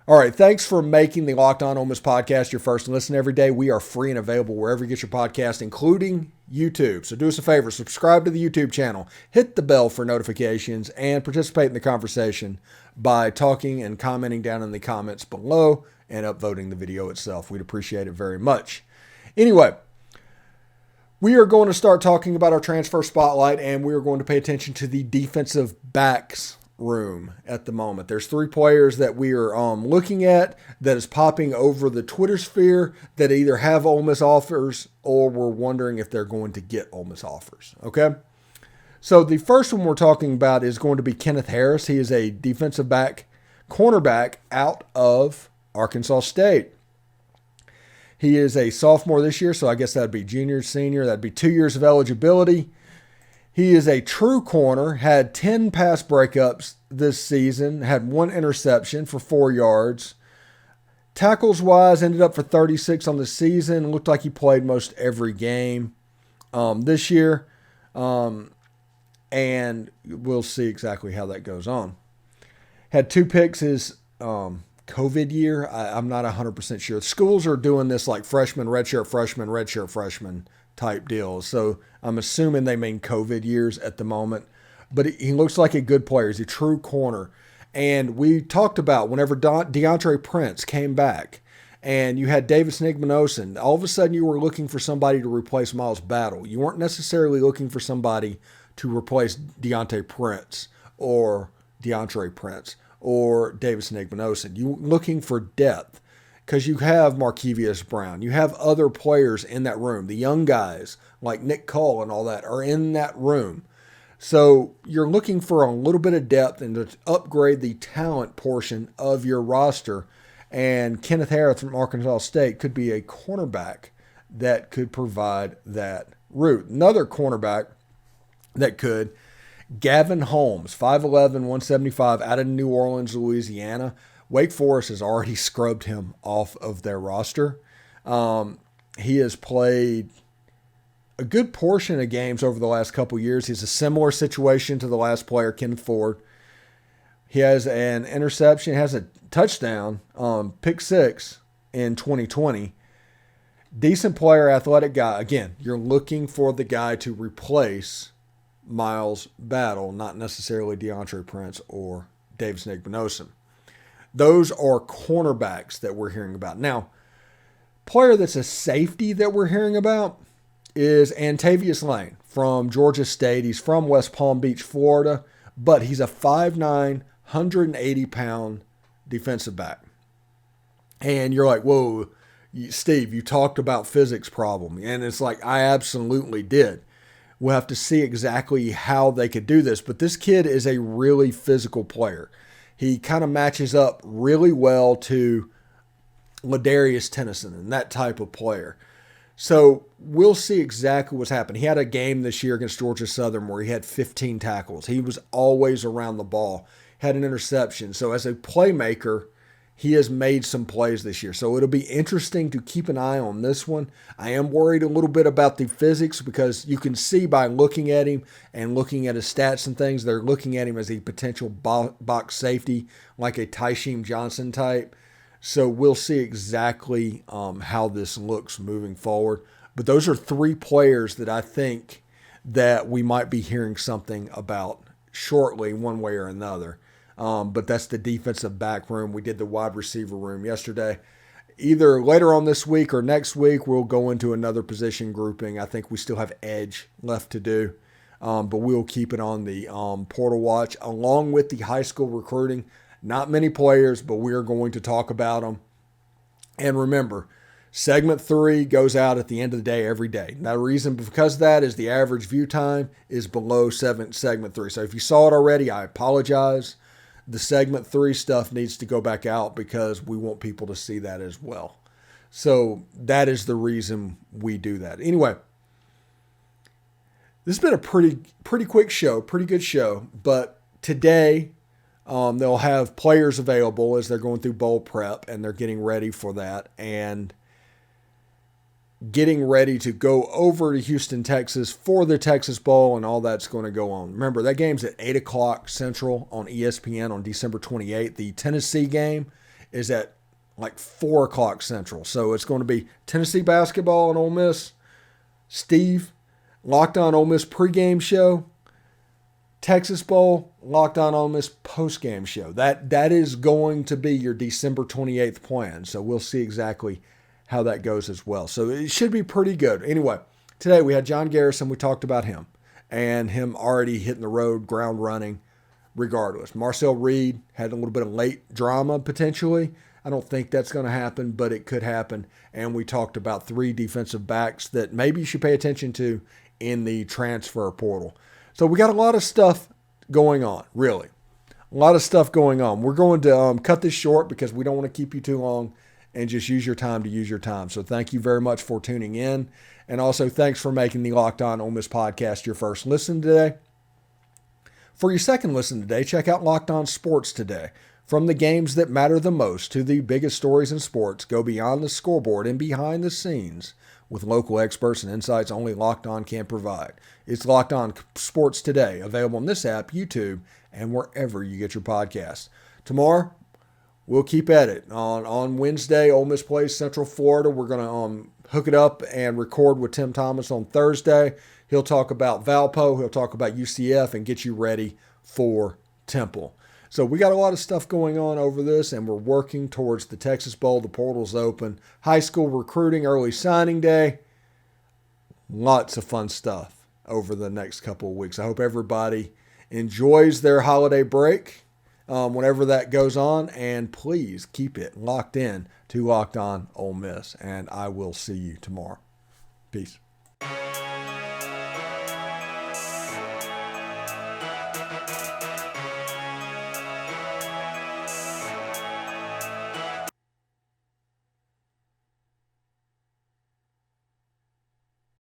All right, thanks for making the Locked On Ole Miss podcast your first listen every day. We are free and available wherever you get your podcast, including YouTube. So do us a favor, subscribe to the YouTube channel, hit the bell for notifications, and participate in the conversation by talking and commenting down in the comments below and upvoting the video itself. We'd appreciate it very much. Anyway, we are going to start talking about our transfer spotlight, and we are going to pay attention to the defensive backs room at the moment. There's 3 players that we are looking at that is popping over the Twitter sphere that either have Ole Miss offers or we're wondering if they're going to get Ole Miss offers. Okay. So the first one we're talking about is going to be Kenneth Harris. He is a defensive back, cornerback out of Arkansas State. He is a sophomore this year, so I guess that'd be junior, senior. That'd be 2 years of eligibility. He is a true corner, had 10 pass breakups this season, had 1 interception for 4 yards. Tackles-wise, ended up for 36 on the season. Looked like he played most every game this year. And we'll see exactly how that goes on. Had 2 picks his COVID year. I'm not 100% sure. Schools are doing this like freshman, redshirt, freshman type deals. So I'm assuming they mean COVID years at the moment. But he looks like a good player. He's a true corner. And we talked about whenever DeAndre Prince came back and you had Davis Nigmanosin, all of a sudden you were looking for somebody to replace Miles Battle. You weren't necessarily looking for somebody to replace DeAndre Prince or Davis Nigmanosin. You were looking for depth because you have Markevious Brown. You have other players in that room. The young guys like Nick Cole and all that are in that room. So you're looking for a little bit of depth and to upgrade the talent portion of your roster. And Kenneth Harris from Arkansas State could be a cornerback that could provide that route. Another cornerback that could, Gavin Holmes, 5'11", 175, out of New Orleans, Louisiana. Wake Forest has already scrubbed him off of their roster. He has played a good portion of games over the last couple years. He's a similar situation to the last player, Kenneth Ford. He has an interception, has a touchdown, pick 6 in 2020. Decent player, athletic guy. Again, you're looking for the guy to replace Miles Battle, not necessarily DeAndre Prince or Davis Nigmanosin. Those are cornerbacks that we're hearing about. Now, player that's a safety that we're hearing about is Antavious Lane from Georgia State. He's from West Palm Beach, Florida, but he's a 5'9", 180-pound defensive back. And you're like, whoa, Steve, you talked about physics problem. And it's like, I absolutely did. We'll have to see exactly how they could do this. But this kid is a really physical player. He kind of matches up really well to Ladarius Tennyson and that type of player. So we'll see exactly what's happening. He had a game this year against Georgia Southern where he had 15 tackles. He was always around the ball, had an interception. So as a playmaker, he has made some plays this year. So it'll be interesting to keep an eye on this one. I am worried a little bit about the physics because you can see by looking at him and looking at his stats and things, they're looking at him as a potential box safety, like a Tysheem Johnson type. So we'll see exactly how this looks moving forward. But those are 3 players that I think that we might be hearing something about shortly, one way or another. But that's the defensive back room. We did the wide receiver room yesterday. Either later on this week or next week, we'll go into another position grouping. I think we still have edge left to do. But we'll keep it on the portal watch along with the high school recruiting. Not many players, but we are going to talk about them. And remember, segment 3 goes out at the end of the day every day. Now, the reason because of that is the average view time is below segment 3. So if you saw it already, I apologize. The segment 3 stuff needs to go back out because we want people to see that as well. So that is the reason we do that. Anyway, this has been a pretty quick show, pretty good show. But today, they'll have players available as they're going through bowl prep and they're getting ready for that and getting ready to go over to Houston, Texas for the Texas Bowl and all that's going to go on. Remember, that game's at 8 o'clock Central on ESPN on December 28th. The Tennessee game is at like 4 o'clock Central. So it's going to be Tennessee basketball and Ole Miss. Steve, Locked On Ole Miss pregame show. Texas Bowl, Locked On Ole Miss postgame show. That is going to be your December 28th plan. So we'll see exactly how that goes as well. So it should be pretty good. Anyway, today we had John Garrison. We talked about him and him already hitting the road, ground running regardless. Marcel Reed had a little bit of late drama potentially. I don't think that's going to happen, but it could happen. And we talked about 3 defensive backs that maybe you should pay attention to in the transfer portal. So we got a lot of stuff going on, really. A lot of stuff going on. We're going to cut this short because we don't want to keep you too long and just use your time to use your time. So thank you very much for tuning in. And also thanks for making the Locked On Ole Miss podcast your first listen today. For your second listen today, check out Locked On Sports Today. From the games that matter the most to the biggest stories in sports, go beyond the scoreboard and behind the scenes with local experts and insights only Locked On can provide. It's Locked On Sports Today, available on this app, YouTube, and wherever you get your podcasts. Tomorrow, we'll keep at it. On Wednesday, Ole Miss plays Central Florida. We're going to hook it up and record with Tim Thomas on Thursday. He'll talk about Valpo. He'll talk about UCF and get you ready for Temple. So we got a lot of stuff going on over this, and we're working towards the Texas Bowl. The portal's open. High school recruiting, early signing day. Lots of fun stuff over the next couple of weeks. I hope everybody enjoys their holiday break whenever that goes on, and please keep it locked in to Locked On Ole Miss, and I will see you tomorrow. Peace.